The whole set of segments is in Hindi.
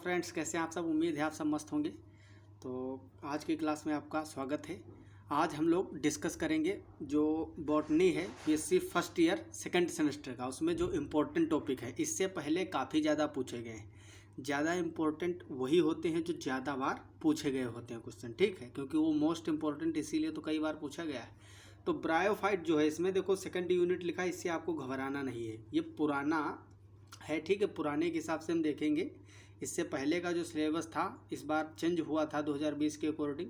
फ्रेंड्स, कैसे हैं आप सब। उम्मीद है आप सब मस्त होंगे। तो आज की क्लास में आपका स्वागत है। आज हम लोग डिस्कस करेंगे जो बॉटनी है BSc first year second semester का, उसमें जो इम्पोर्टेंट टॉपिक है। इससे पहले काफ़ी ज़्यादा पूछे गए हैं। ज़्यादा इम्पोर्टेंट वही होते हैं जो ज़्यादा बार पूछे गए होते हैं क्वेश्चन, ठीक है, क्योंकि वो मोस्ट इम्पोर्टेंट इसीलिए तो कई बार पूछा गया है। तो ब्रायोफाइट जो है, इसमें देखो सेकंड यूनिट लिखा है, इससे आपको घबराना नहीं है। ये पुराना है, ठीक है, पुराने के हिसाब से हम देखेंगे। इससे पहले का जो सिलेबस था इस बार चेंज हुआ था 2020 के अकॉर्डिंग,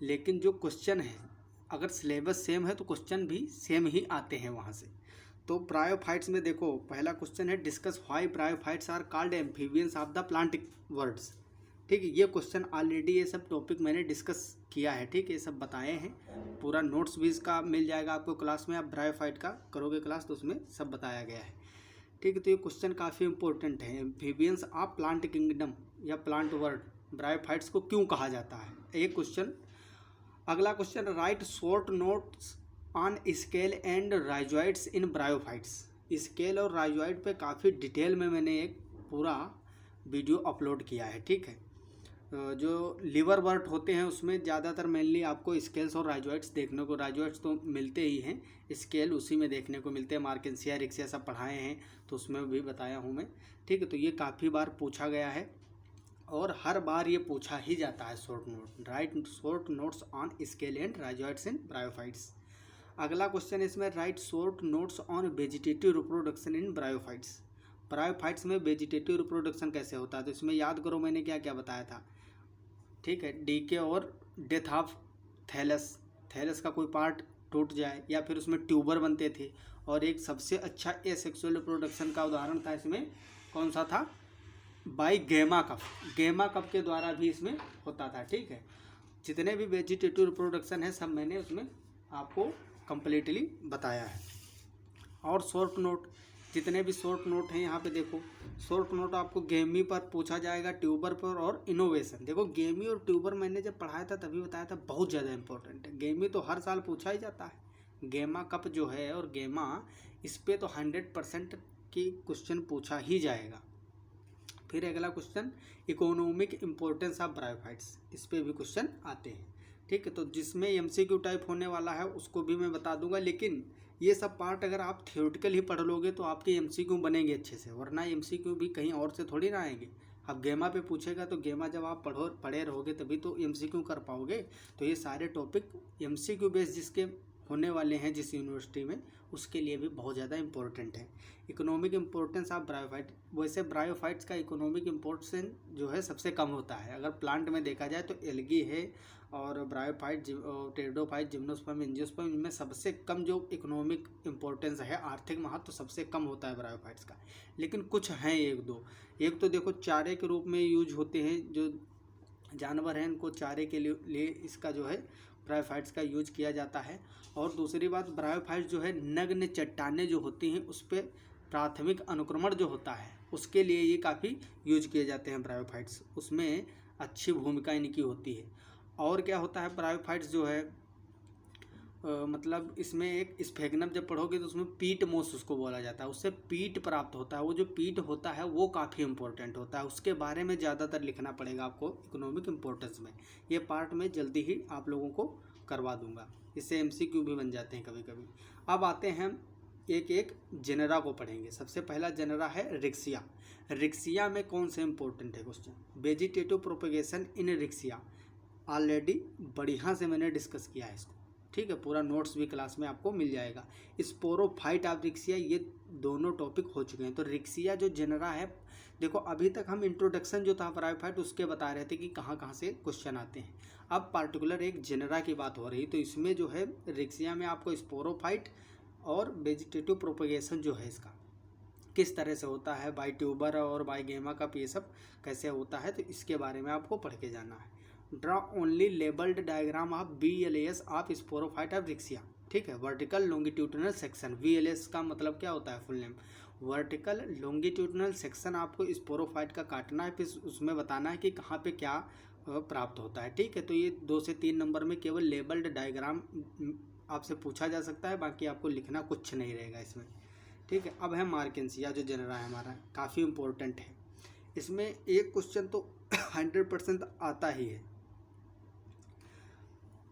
लेकिन जो क्वेश्चन है अगर सिलेबस सेम है तो क्वेश्चन भी सेम ही आते हैं वहाँ से। तो ब्रायोफाइट्स में देखो, पहला क्वेश्चन है discuss why bryophytes are called amphibians of the plant words. ठीक है, ये क्वेश्चन ऑलरेडी ये सब टॉपिक मैंने डिस्कस किया है, ठीक है, ये सब बताए हैं। पूरा नोट्स भी इसका मिल जाएगा आपको क्लास में। आप ब्रायोफाइट का करोगे क्लास तो उसमें सब बताया गया है, ठीक है। तो ये क्वेश्चन काफ़ी इंपॉर्टेंट है। एम्फीबियंस ऑफ प्लांट किंगडम या प्लांट वर्ल्ड, ब्रायोफाइट्स को क्यों कहा जाता है, एक क्वेश्चन। अगला question, right short notes on scale and rhizoids in bryophytes. Scale और राइजोइड पे काफ़ी डिटेल में मैंने एक पूरा वीडियो अपलोड किया है, ठीक है। जो लिवर वर्ट होते हैं उसमें ज़्यादातर मेनली आपको स्केल्स और राइजोइड्स देखने को, राइजोइड्स तो मिलते ही हैं, स्केल उसी में देखने को मिलते हैं। मार्केंसिया रिक्सिया सब पढ़ाए हैं तो उसमें भी बताया हूँ मैं, ठीक है। तो ये काफ़ी बार पूछा गया है और हर बार ये पूछा ही जाता है। Short note, right short notes on scale and rhizoids in bryophytes. अगला क्वेश्चन इसमें, right short notes on vegetative reproduction in bryophytes. Bryophytes में वेजिटेटिव रिप्रोडक्शन कैसे होता है, तो इसमें याद करो मैंने क्या क्या बताया था, ठीक है। डीके और डेथ ऑफ थैलस, थैलस का कोई पार्ट टूट जाए या फिर उसमें ट्यूबर बनते थे। और एक सबसे अच्छा एसेक्सुअल रिप्रोडक्शन का उदाहरण था इसमें, कौन सा था, बाई गेमा कप। गेमा कप के द्वारा भी इसमें होता था, ठीक है। जितने भी वेजिटेटिव रिप्रोडक्शन है सब मैंने उसमें आपको कंप्लीटली बताया है। और शॉर्ट नोट, जितने भी शॉर्ट नोट हैं यहाँ पे देखो, शॉर्ट नोट आपको गेमी पर पूछा जाएगा, ट्यूबर पर और इनोवेशन। देखो गेमी और ट्यूबर मैंने जब पढ़ाया था तभी बताया था, बहुत ज़्यादा इंपॉर्टेंट है। गेमी तो हर साल पूछा ही जाता है, गेमा कप जो है और गेमा, इस पर तो 100% की क्वेश्चन पूछा ही जाएगा। फिर अगला question, economic importance of bryophytes, इस पर भी क्वेश्चन आते हैं, ठीक है। तो जिसमें एमसीक्यू टाइप होने वाला है उसको भी मैं बता दूंगा, लेकिन ये सब पार्ट अगर आप थियोरेटिकल ही पढ़ लोगे तो आपके एमसीक्यू बनेंगे अच्छे से, वरना एमसीक्यू भी कहीं और से थोड़ी ना आएंगे। अब गेमा पे पूछेगा तो गेमा जब आप पढ़े रहोगे तभी तो एमसीक्यू कर पाओगे। तो ये सारे टॉपिक एमसीक्यू बेस जिसके होने वाले हैं जिस यूनिवर्सिटी में, उसके लिए भी बहुत ज़्यादा इंपॉर्टेंट है। इकोनॉमिक इम्पोर्टेंस ऑफ ब्रायोफाइट, वैसे ब्रायोफाइट्स का इकोनॉमिक इम्पोर्टेंस जो है सबसे कम होता है। अगर प्लांट में देखा जाए तो एल्गी है और ब्रायोफाइट, टेरिडोफाइट, जिम्नोस्पर्म, एंजियोस्पर्म, इनमें सबसे कम जो इकोनॉमिक इम्पोर्टेंस है, आर्थिक महत्व तो सबसे कम होता है ब्रायोफाइट्स का। लेकिन कुछ हैं एक दो, एक तो देखो चारे के रूप में यूज होते हैं, जो जानवर हैं इनको चारे के लिए इसका जो है ब्रायोफाइट्स का यूज किया जाता है। और दूसरी बात, ब्रायोफाइट्स जो है नग्न चट्टानें जो होती हैं उस पर प्राथमिक अनुक्रमण जो होता है उसके लिए ये काफ़ी यूज किए जाते हैं ब्रायोफाइट्स, उसमें अच्छी भूमिका इनकी होती है। और क्या होता है, ब्रायोफाइट्स जो है मतलब इसमें एक स्फेग्नम जब पढ़ोगे तो उसमें पीट मोस उसको बोला जाता है, उससे पीट प्राप्त होता है। वो जो पीट होता है वो काफ़ी इंपॉर्टेंट होता है, उसके बारे में ज़्यादातर लिखना पड़ेगा आपको इकोनॉमिक इम्पोर्टेंस में। ये पार्ट में जल्दी ही आप लोगों को करवा दूंगा, इससे एमसीक्यू भी बन जाते हैं कभी कभी। अब आते हैं हम एक एक जेनरा को पढ़ेंगे। सबसे पहला जेनरा है रिक्सिया। रिक्सिया में कौन से इंपॉर्टेंट है क्वेश्चन, वेजिटेटिव प्रोपेगेशन इन रिक्सिया। ऑलरेडी बढ़िया से मैंने डिस्कस किया है इसको, ठीक है। पूरा नोट्स भी क्लास में आपको मिल जाएगा। स्पोरोफाइट ऑफ रिक्सिया, ये दोनों टॉपिक हो चुके हैं। तो रिक्सिया जो जेनरा है, देखो अभी तक हम इंट्रोडक्शन जो था ब्रायोफाइट उसके बता रहे थे कि कहाँ कहाँ से क्वेश्चन आते हैं। अब पार्टिकुलर एक जेनरा की बात हो रही, तो इसमें जो है रिक्सिया में आपको स्पोरोफाइट और वेजिटेटिव प्रोपेगेशन जो है इसका किस तरह से होता है, बाई ट्यूबर और बाई गेमा कप, ये सब कैसे होता है, तो इसके बारे में आपको पढ़ के जाना है। Draw only labelled diagram of VLS of sporophyte of Riccia, ठीक है। वर्टिकल लॉन्गिट्यूडिनल सेक्शन, VLS का मतलब क्या होता है, full name vertical longitudinal section आपको स्पोरोफाइट का काटना है, फिर उसमें बताना है कि कहाँ पे क्या प्राप्त होता है, ठीक है। तो ये 2 से 3 नंबर में केवल लेबल्ड डायग्राम आपसे पूछा जा सकता है, बाकी आपको लिखना कुछ नहीं रहेगा इसमें, ठीक है। अब है मार्केंसिया जो जेनरा है हमारा, काफ़ी इंपॉर्टेंट है। इसमें एक क्वेश्चन तो 100% आता ही है।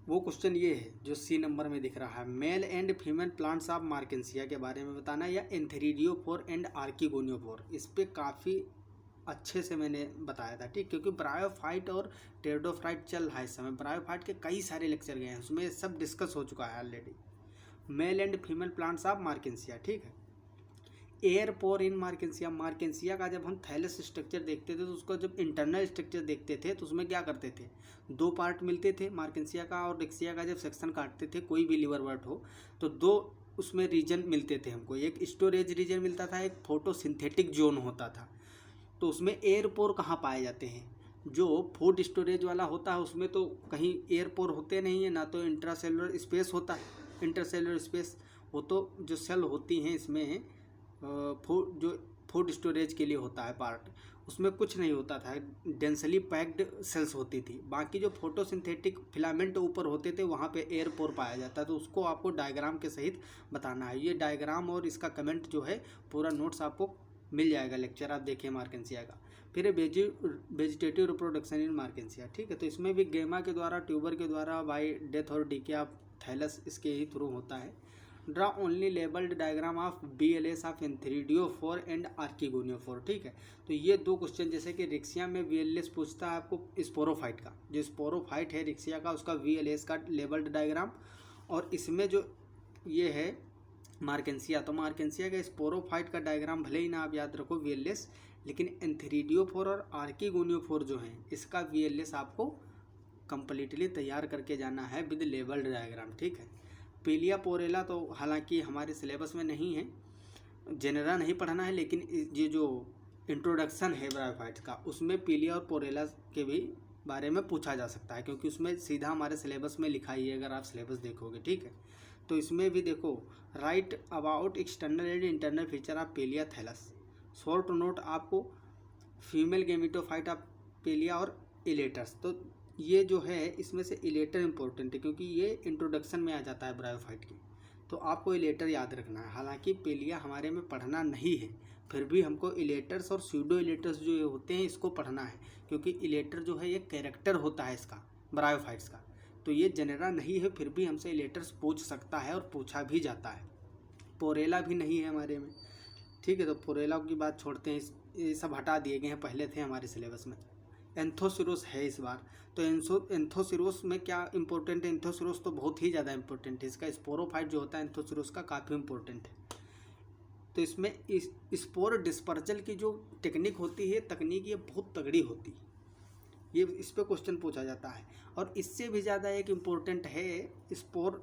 वो क्वेश्चन ये है जो सी नंबर में दिख रहा है, male and female plants of मार्केंसिया के बारे में बताना, या एंथेरिडियोफोर एंड आर्किगोनियोफोर। इस पे काफ़ी अच्छे से मैंने बताया था, ठीक, क्योंकि ब्रायोफाइट और टेरिडोफाइट चल रहा है इस समय। ब्रायोफाइट के कई सारे लेक्चर गए हैं, उसमें सब डिस्कस हो चुका है already. Male and female plants of मार्केंसिया, ठीक है। एयर पोर इन मार्केंसिया, मार्केंसिया का जब हम थैलस स्ट्रक्चर देखते थे तो उसका जब इंटरनल स्ट्रक्चर देखते थे तो उसमें क्या करते थे, दो पार्ट मिलते थे मार्केंसिया का और रिक्सिया का। जब सेक्शन काटते थे कोई भी लिवर बर्ड हो तो दो उसमें रीजन मिलते थे हमको, एक स्टोरेज रीजन मिलता था, एक फोटोसिंथेटिक जोन होता था। तो उसमें एयर पोर कहाँ पाए जाते हैं, जो फूड स्टोरेज वाला होता है उसमें तो कहीं एयर पोर होते नहीं है, ना तो इंट्रासेलुलर स्पेस होता है। इंटरसेलुलर स्पेस वो तो जो सेल होती हैं इसमें जो फूड स्टोरेज के लिए होता है पार्ट, उसमें कुछ नहीं होता था, डेंसली पैक्ड सेल्स होती थी। बाकी जो फोटोसिंथेटिक फिलामेंट ऊपर होते थे वहाँ पे एयर पोर पाया जाता है। तो उसको आपको डायग्राम के सहित बताना है। ये डायग्राम और इसका कमेंट जो है पूरा नोट्स आपको मिल जाएगा, लेक्चर आप देखिए मार्केंसिया का। फिर वेजिटेटिव रिप्रोडक्शन इन मार्केंसिया, ठीक है। तो इसमें भी गेमा के द्वारा, ट्यूबर के द्वारा, बाई डेथ और डीके ऑफ थैलस इसके ही थ्रू होता है। Draw only labelled diagram of BLS of antheridiophore and archegoniophore, ठीक है। तो ये दो क्वेश्चन, जैसे कि रिक्सिया में VLS पूछता है आपको स्पोरोफाइट का, जो स्पोरोफाइट है रिक्सिया का उसका VLS का लेबल्ड डायग्राम, और इसमें जो ये है मार्केंसिया, तो मार्केंसिया का स्पोरोफाइट का डायग्राम भले ही ना आप याद रखो VLS, लेकिन एंथेरिडियोफोर और आर्किगोनियोफोर जो हैं इसका VLS आपको कंप्लीटली तैयार करके जाना है विद लेबल्ड डायग्राम, ठीक है। पीलिया पोरेला तो हालांकि हमारे सिलेबस में नहीं है, जेनेरा नहीं पढ़ना है, लेकिन ये जो इंट्रोडक्शन है ब्रायोफाइट्स का उसमें पीलिया और पोरेला के भी बारे में पूछा जा सकता है, क्योंकि उसमें सीधा हमारे सिलेबस में लिखा ही है अगर आप सिलेबस देखोगे, ठीक है। तो इसमें भी देखो, right about external and internal feature of पीलिया थैलस। शॉर्ट नोट आपको फीमेल गेमिटोफाइट ऑफ पीलिया और इलेटर्स। तो ये जो है इसमें से इलेटर इंपॉर्टेंट है, क्योंकि ये इंट्रोडक्शन में आ जाता है ब्रायोफाइट की, तो आपको इलेटर याद रखना है। हालांकि पीलिया हमारे में पढ़ना नहीं है, फिर भी हमको इलेटर्स और स्यूडो इलेटर्स जो होते हैं इसको पढ़ना है, क्योंकि इलेटर जो है ये कैरेक्टर होता है इसका ब्रायोफाइट्स का। तो ये जेनेरा नहीं है, फिर भी हमसे इलेटर्स पूछ सकता है और पूछा भी जाता है। पोरेला भी नहीं है हमारे में, ठीक है। तो पोरेला की बात छोड़ते हैं, ये सब हटा दिए गए हैं, पहले थे हमारे सिलेबस में। एंथोसिरोस है इस बार, तो एंथोसिरोस में क्या इंपॉर्टेंट है, एंथोसिरोस तो बहुत ही ज़्यादा इंपॉर्टेंट है। इसका स्पोरोफाइट जो होता है एंथोसिरोस का काफ़ी इंपॉर्टेंट है। तो इसमें इस स्पोर डिस्पर्जल की जो टेक्निक होती है, तकनीक, ये बहुत तगड़ी होती है, ये इस पे क्वेश्चन पूछा जाता है। और इससे भी ज़्यादा एक इम्पोर्टेंट है स्पोर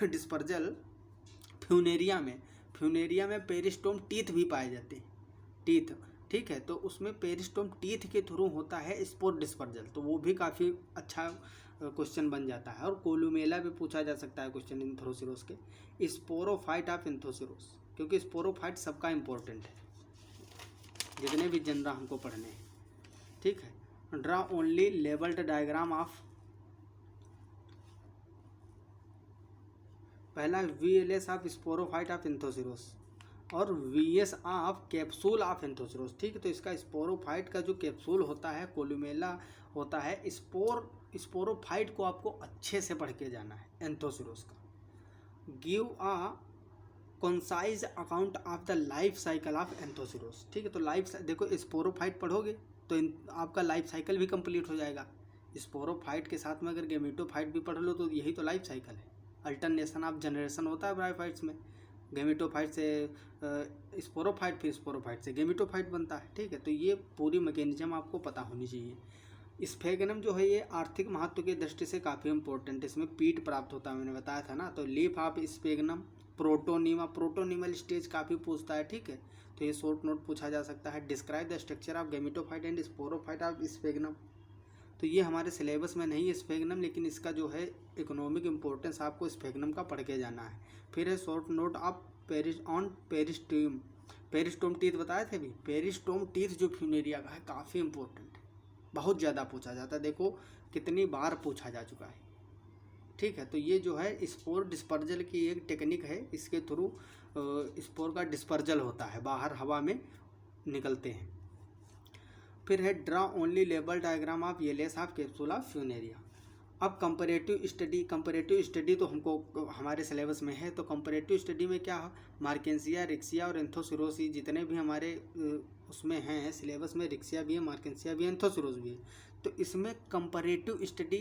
डिस्पर्जल फ्यूनेरिया में पेरिस्टोम टीथ भी पाए जाते हैं, टीथ, ठीक है। तो उसमें पेरिस्टोम टीथ के थ्रू होता है स्पोर डिस्पर्जल, तो वो भी काफ़ी अच्छा क्वेश्चन बन जाता है। और कोलुमेला भी पूछा जा सकता है क्वेश्चन एंथोसिरोस के, स्पोरोफाइट ऑफ एंथोसिरोस, क्योंकि स्पोरोफाइट सबका इम्पोर्टेंट है, जितने भी जनरा हमको पढ़ने हैं, ठीक है। Draw only labelled diagram of, पहला VLS of sporophyte of Anthoceros और VS of capsule of Anthoceros, ठीक है। तो इसका स्पोरोफाइट का जो कैप्सूल होता है, कोलुमेला होता है, स्पोरोफाइट को आपको अच्छे से पढ़ के जाना है एंथोसिरोस का। Give a concise account of the life cycle of Anthoceros, ठीक है। तो लाइफ देखो, स्पोरोफाइट पढ़ोगे तो आपका लाइफ साइकिल भी कंप्लीट हो जाएगा। स्पोरोफाइट के साथ में अगर गेमेटोफाइट भी पढ़ लो तो यही तो लाइफ साइकिल है। अल्टरनेशन ऑफ जनरेशन होता है ब्रायोफाइट्स में, गेमेटोफाइट से स्पोरोफाइट, फिर स्पोरोफाइट से गेमेटोफाइट बनता है, ठीक है। तो ये पूरी मैकेनिज्म आपको पता होनी चाहिए। स्फेगनम जो है ये आर्थिक महत्व की दृष्टि से काफ़ी इंपॉर्टेंट है, इसमें पीट प्राप्त होता है, मैंने बताया था ना। तो लीफ ऑफ स्फेगनम, प्रोटोनिमल स्टेज काफ़ी पूछता है, ठीक है। तो ये शॉर्ट नोट पूछा जा सकता है। Describe the structure of gametophyte and sporophyte of sphagnum, तो ये हमारे सिलेबस में नहीं है स्फेगनम, लेकिन इसका जो है इकोनॉमिक इम्पोर्टेंस आपको स्फेगनम का पढ़ के जाना है। फिर है short note of peristome teeth बताए थे भी, पेरिस्टोम टीथ जो फ्यूनेरिया का है काफ़ी इंपॉर्टेंट है, बहुत ज़्यादा पूछा जाता है, देखो कितनी बार पूछा जा चुका है, ठीक है। तो ये जो है स्पोर डिस्पर्जल की एक टेक्निक है, इसके थ्रू स्पोर का डिस्पर्जल होता है, बाहर हवा में निकलते हैं। फिर है draw only label diagram of येलेस ऑफ कैप्सूला फ्यूनेरिया। अब कंपैरेटिव स्टडी तो हमको हमारे सिलेबस में है, तो कंपैरेटिव स्टडी में क्या, मार्केंसिया, रिक्सिया और एंथोसिरोसिस जितने भी हमारे उसमें हैं सिलेबस में, रिक्सिया भी है, मार्केंसिया भी है, एंथोसिरोसिस भी है। तो इसमें कंपैरेटिव स्टडी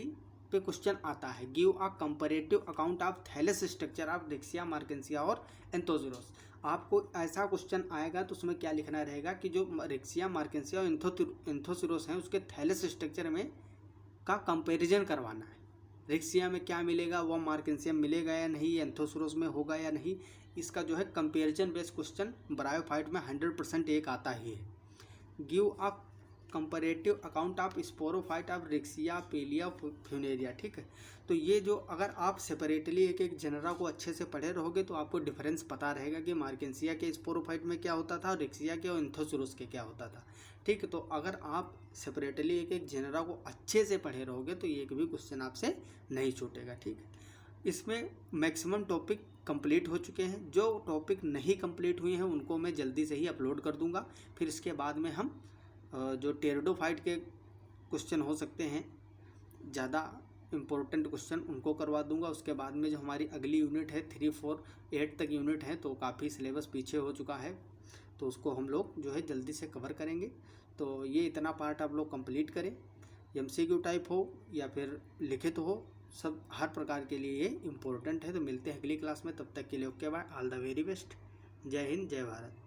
पे क्वेश्चन आता है, give a comparative account of Thales structure of Riccia, मार्केंसिया और एंथोसिरोसिस। आपको ऐसा क्वेश्चन आएगा तो उसमें क्या लिखना रहेगा कि जो रिक्सिया, मार्केंसिया और एंथोसिरोसिस हैं उसके थैलेस स्ट्रक्चर में का कंपैरिजन करवाना है। रिक्सिया में क्या मिलेगा, वो मार्केंसिया मिलेगा या नहीं, एंथोसिरोसिस में होगा या नहीं, इसका जो है कंपैरिजन बेस्ड क्वेश्चन ब्रायोफाइट में 100% एक आता ही है। Give a comparative account of sporophyte of Riccia, Pellia, Funaria. ठीक है, तो ये जो अगर आप सेपरेटली एक एक जनरा को अच्छे से पढ़े रहोगे तो आपको डिफरेंस पता रहेगा कि मार्केंसिया के स्पोरोफाइट में क्या होता था और रिक्सिया के और एंथोसिरोसिस के क्या होता था। ठीक है, तो अगर आप सेपरेटली एक एक जनरा को अच्छे से पढ़े रहोगे तो एक भी क्वेश्चन आपसे नहीं छूटेगा। ठीक है, इसमें मैक्सिमम टॉपिक कंप्लीट हो चुके हैं, जो टॉपिक नहीं कंप्लीट हुए हैं उनको मैं जल्दी से ही अपलोड कर दूंगा। फिर इसके बाद में हम जो टेरिडोफाइट के क्वेश्चन हो सकते हैं ज़्यादा इम्पोर्टेंट क्वेश्चन उनको करवा दूंगा। उसके बाद में जो हमारी अगली यूनिट है 3, 4, 8 तक यूनिट है, तो काफ़ी सिलेबस पीछे हो चुका है, तो उसको हम लोग जो है जल्दी से कवर करेंगे। तो ये इतना पार्ट आप लोग कंप्लीट करें, MCQ टाइप हो या फिर लिखित हो, सब हर प्रकार के लिए ये इम्पोर्टेंट है। तो मिलते हैं अगली क्लास में, तब तक के लिए okay bye, all the very best, जय हिंद, जय भारत।